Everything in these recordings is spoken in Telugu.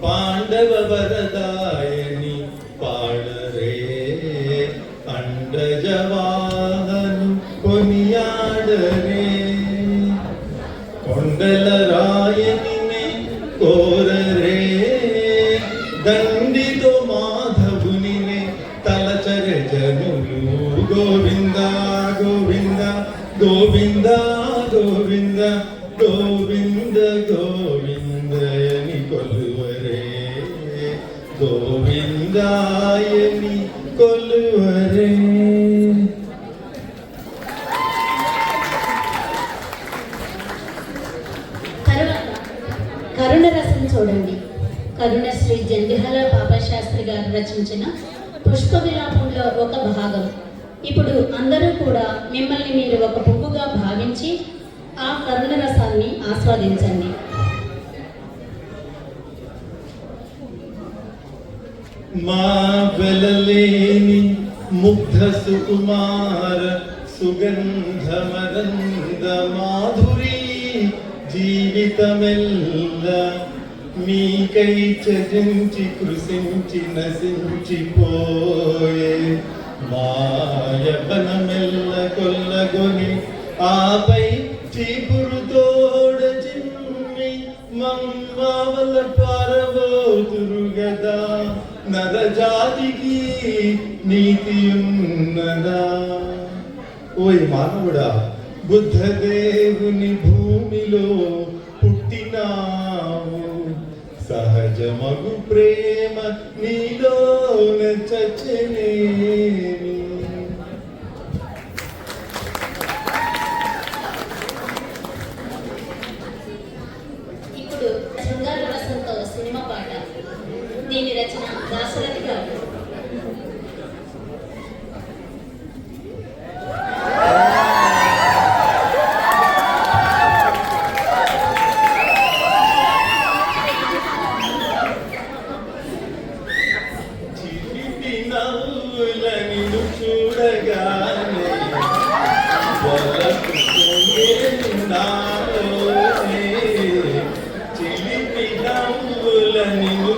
పాండవ వరదాయని పాడరే అండజవాహను కొనియాడరే కొండల రాయనినే కోరరే దండితో మాధవునినే తలచరే జనులు గోవింద గోవింద గోవింద గోవింద గోవింద గోవిందయని కొలువరే గోవిందాయని కొలువరే. కరుణ రసం చూడండి. కరుణశ్రీ జంధ్యాల పాపశాస్త్రి గారు రచించిన పుష్ప విలాపంలో ఒక భాగం. ఇప్పుడు అందరూ కూడా మిమ్మల్ని మీరు ఒక పువ్వుగా భావించి ఆ కరుణ రసాన్ని ఆస్వాదించండి. మా వెలలేని ముగ్ధ సుకుమార సుగంధమరంద మాధురీ జీవితమెల్ల మీకై చరించి కృషించి నశించిపోయే మాయవనమెల్ల కొల్లగొని ఆపై చీపురు తోడ చిమ్మి మమ్మవల పారబోతురుగదా నరజాతికి నీతియున్నదా. ఓయ్ మానవుడా, బుద్ధదేవుని భూమిలో పుట్టినావు, సహజమగు ప్రేమ నీలోన చచ్చనేమి. ఇప్పుడు శృంగార రసంతో సినిమా పాట. దీని రచన దాశరథి గారు.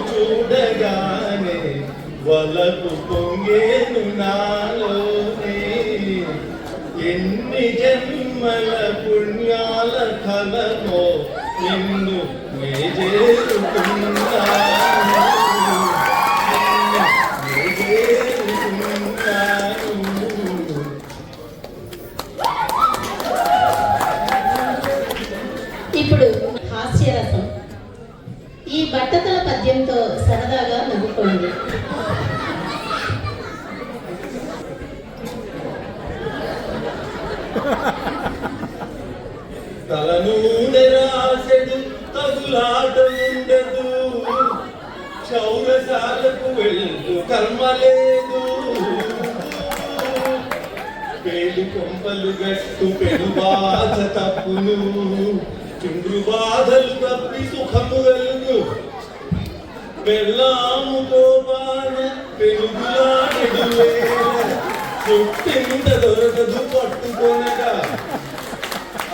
చూడగానే వలపు పొంగేను నాలోనే ఎన్ని జన్మల పుణ్యాల ఫలమో నిన్ను నే చేరుకున్నాను. ఇప్పుడు హాస్యరసం. ఈ బట్టతల పద్యంతో సరదాగా నవ్వుకోండి. తలనూనె రాసెడు తగులాట ఉండదు, క్షౌరశాలకు వెళ్ళు కర్మ లేదు. పేలు కొంపలు గట్టు పెను బాధ తప్పును, చుండ్రు బాధలు తప్పి సుఖము వెలుగు. వెళ్ళాము కోపాన పెనుగులాడెడు చుట్టింద దొరకదు పట్టుకొనగా,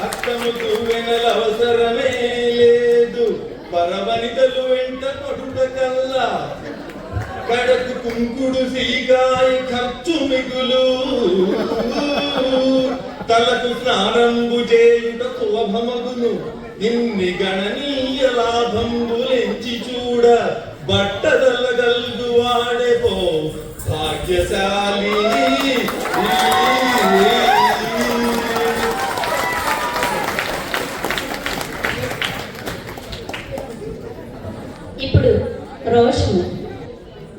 అత్తముకు వెనల అవసరమే లేదు. పరవనితలు వెంట పడుట కల్లా కడకు కుంకుడు సీకాయ ఖర్చు మిగులు. తలకు స్నానంబు చేయుట సులభమగును, ఇన్ని గణనీయ లాభంబులెంచి చూడ. బట్టదలగల్గు వాడెపో భాగ్యశాలి. ఇప్పుడు రోషము.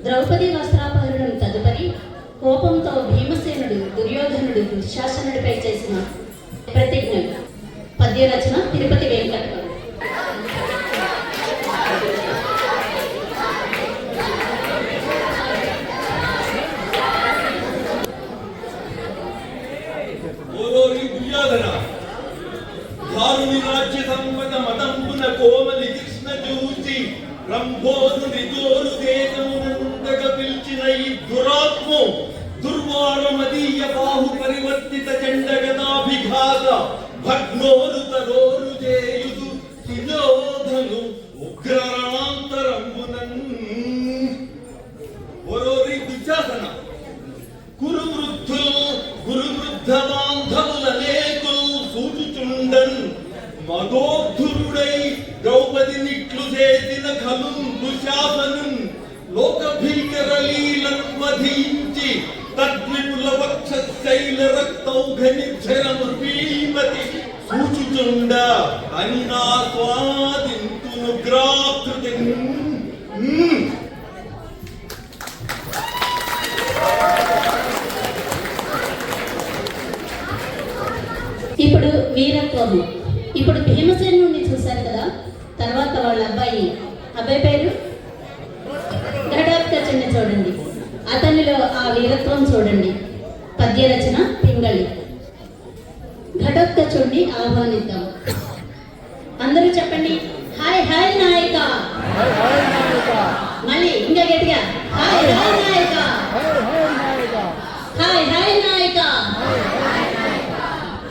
ద్రౌపది వస్త్రాపహరణం తదుపరి కోపంతో భీమసేనుడు దుర్యోధనుడు దుశ్శాసనుడిపై చేసిన ప్రతిజ్ఞ. పద్య రచన తిరుపతి వెంకట. భారుని రాజ్య సంపద మదంబున కోమలి కృష్ణ చూచి రంభోరుని తోరు దేశమునందక పిలిచిన ఈ దురాత్ము దుర్వారమదీయ బాహు పరివర్తిత చండగదాభిఘాత భగ్నోరు తరోరు చేయుదు సుయోధను ఉగ్రరణాంతరంబున మదోద్ధురుడై ద్రౌపది నిట్లు చేసిన ఖలు దుశాసను లోక భీకర లీలను వధించి తద్విపుల వక్ష శైల రక్తౌఘ నిర్జర మృగీమతి సూచుచుండ అని నా స్వాదింతును గ్రాకృతి. ఇప్పుడు వీరత్వము. ఇప్పుడు భీమసేనుడిని చూశారు కదా, తర్వాత వాళ్ళ అబ్బాయి పేరు ఘటోత్కచుడిని చూడండి. అతనిలో ఆ వీరత్వం చూడండి. పద్య రచన పింగళి. ఘటోత్కచుడిని ఆహ్వానిద్దాం. అందరూ చెప్పండి, హాయ్ హాయ్ నాయక. మళ్ళీ ఇంకా గట్టిగా, హాయ్ హాయ్ నాయక, హాయ్ హాయ్ నాయక,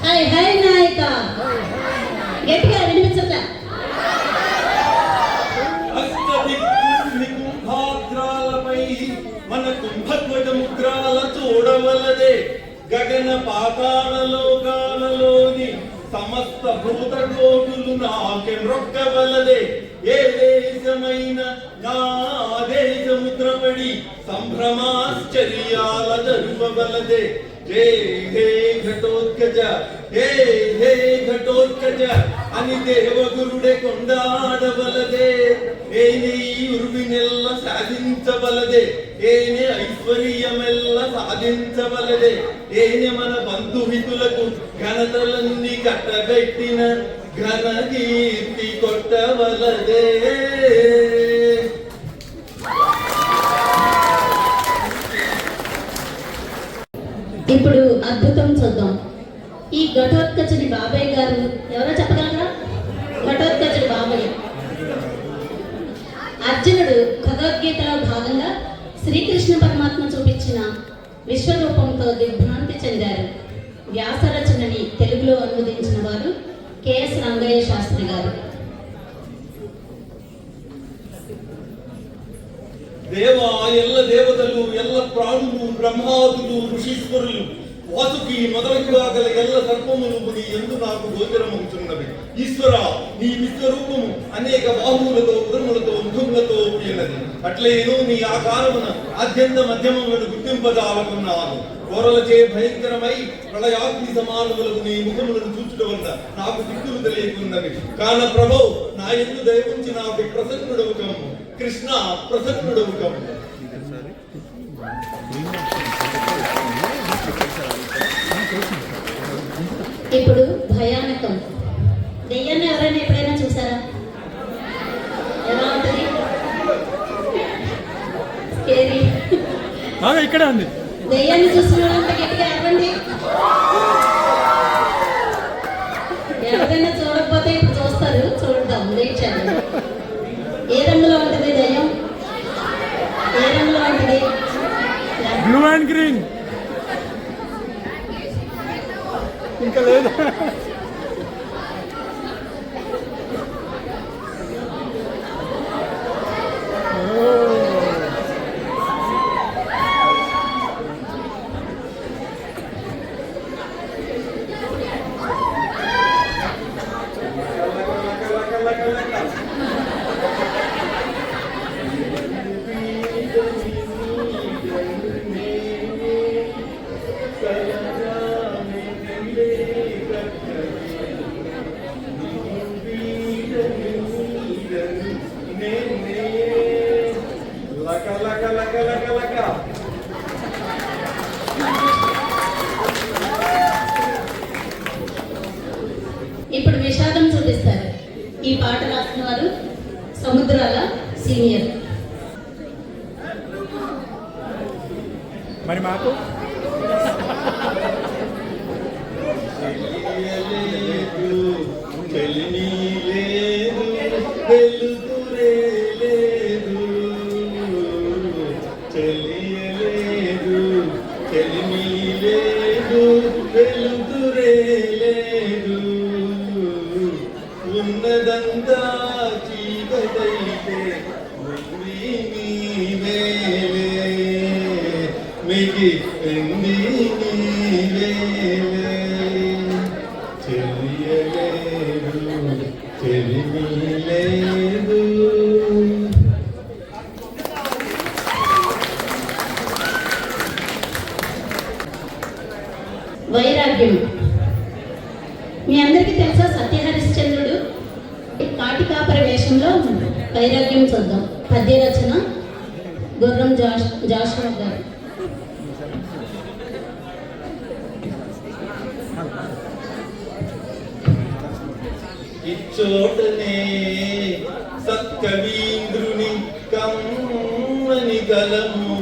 హాయ్ హాయ్ నాయక. గట్టిగా వినిపించట్లా. మన కుంభధ్వజ ముద్రాల చూడవలదే గగన పాతాళ లోకాలలోని సమస్త భూత కోటులు నాకె మొక్కవలదే. ఏ దేశమైన నా దేశముద్రపడి సంభ్రమాశ్చర్యాల జరుపవలదే. హే హే ఘటోత్కచ, హే హే ఘటోత్కచ అని దేవగురుడే కొండాడవలదే. ఏనే ఉర్వినెల్ల సాధించవలదే, ఏనే ఐశ్వర్యమెల్ల సాధించవలదే. ఏనే మన బంధుమితులకు ఘనతలన్నీ కట్టబెట్టిన ఘన కీర్తి కొట్టవలదే. ఇప్పుడు అద్భుతం చూద్దాం. ఈ ఘటోత్కచుడి బాబాయ్ గారు ఎవరో చెప్పగలరా? ఘటోత్కచుడి బాబాయ్ అర్జునుడు భగవద్గీతలో భాగంగా శ్రీకృష్ణ పరమాత్మ చూపించిన విశ్వరూపంతో దిగ్భ్రాంతి చెందారు. వ్యాస రచనని తెలుగులో అనువదించిన వారు కెఎస్ రంగయ్య శాస్త్రి గారు. దేవా ఎల్ల దేవతలు, ఎల్ల ప్రాణులు, బ్రహ్మాదులు, ఋషీశ్వరులు, వాసుకి మొదలుగా గల ఎల్ల సర్పములు నీ ఎందు నాకు గోచరమవుతున్నవి. ఈశ్వర, నీ విశ్వరూపము అనేక బాహువులతో, ఉదరములతో, ముఖములతో కూడినది. అట్లేను నీ ఆకారమున ఆద్యంత మధ్యమములను గుర్తింపజాలకున్నాను. కోరలచే భయంకరమై ప్రళయాగ్ని సమానములకు నీ ముఖములను చూచుట వల్ల నాకు దిక్కులు తెలియకున్నవి. కాన ప్రభో, నా ఎందు దయవుంచి నాకు ప్రసన్నుడవు కమ్ము. కృష్ణ, ప్రసన్నుడవు కమ్ము. ఇప్పుడు భయానకం. దెయ్యాన్ని ఎవరైనా ఎప్పుడైనా చూసారా? ఎలా ఉంటుంది? ఇక్కడే ఉంది. దెయ్యాన్ని చూసిన వాళ్ళంతా గట్టిగా ఎరవండి. ఎవరైనా చూడకపోతే ఇప్పుడు చూస్తారు. చూద్దాం, వెయిట్ చేద్దాం. ఏ రంగులో ఉంటుంది దెయ్యం? ఏ రంగులో ఉంటుంది? Blue and green. ఇంకా లేదు. ఇప్పుడు విషాదం చూపిస్తారు. ఈ పాట రాసిన వారు సముద్రాల సీనియర్. మరి మాకు ఉన్నదంతా చీకటైతే మిగి చెయ్యలేదు. చెలిమి లేదు. వైరాగ్యం. మీ అందరికీ తెలుసా సత్యహరిశ్చంద్రుడు కాటికాపరి వేషంలో వైరాగ్యం చూద్దాం. పద్య రచన గుర్రం జాషువా గారు. ఇచ్చోటనే సత్కవీంద్రుని కమ్మని గలము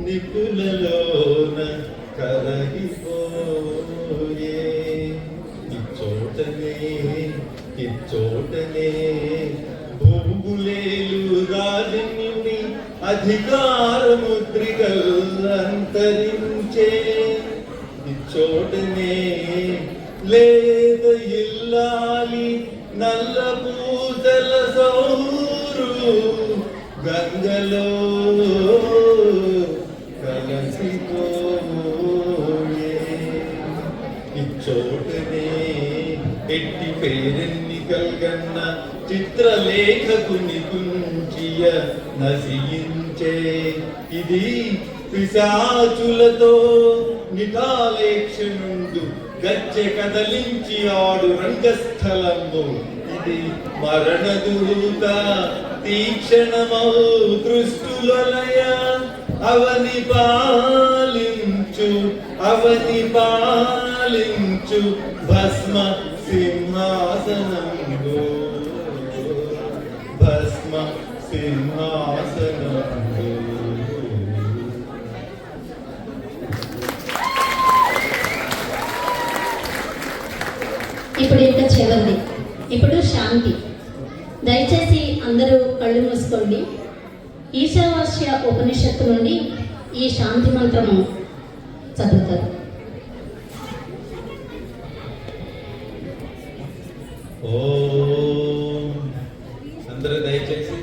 నిపులలోన కరగిపోయే. ఇచ్చోటనే భూగులేలు రాజన్యుని అధికార ముద్రికల్ అంతరించే. ఇచ్చోటనే లేద ఇల్లాలి నల్ల పూజల సౌరు గంగలో కలసిపోయే. ఇచ్చోటనే ఎట్టి పేరెన్నికల్ గన్న చిత్రలేఖకుని కుంచియ నశించే. ఇది పిశాచులతో నిటాలేక్షణుండు గజ్జె కదలించి ఆడు రంగస్థలము. ఇది మరణదూత తీక్షణమౌ దృష్టులయ. అవని పాలించు భస్మ సింహాసనంలో. భస్మ సింహాసనంలో. ఇప్పుడు ఇంకా చివరిది. ఇప్పుడు శాంతి. దయచేసి అందరూ కళ్ళు మూసుకోండి. ఈశావాస్య ఉపనిషత్తు నుండి ఈ శాంతి మంత్రము చదువుతారు. ఓం. అందరూ దయచేసి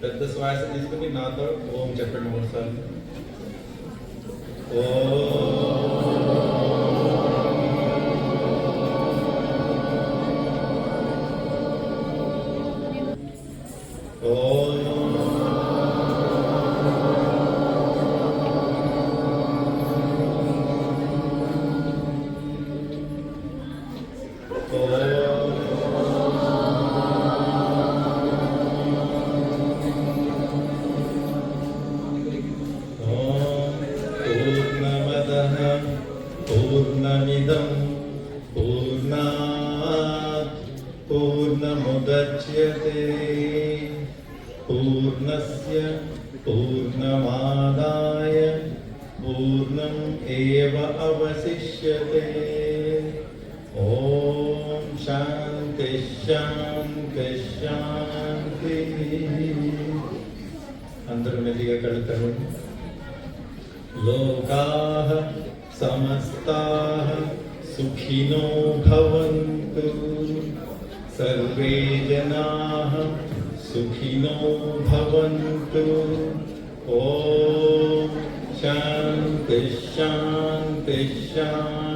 పెద్ద శ్వాస తీసుకుని నాతో ఓం చెప్పండి 3 సార్లు. పూర్ణమిదం పూర్ణాత్ పూర్ణముదచ్యతే పూర్ణస్య పూర్ణమాదాయ పూర్ణం ఏవ అవశిష్యతే. ఓం శాంతి శాంతి శాంతి. అందరూ మెల్లిగా కళ్ళు తెరవండి. లోకాః సమస్తాః సుఖినో భవంతు. సర్వే జనాః సుఖినో భవంతు. ఓం శాంతి శాంతి శాంతి.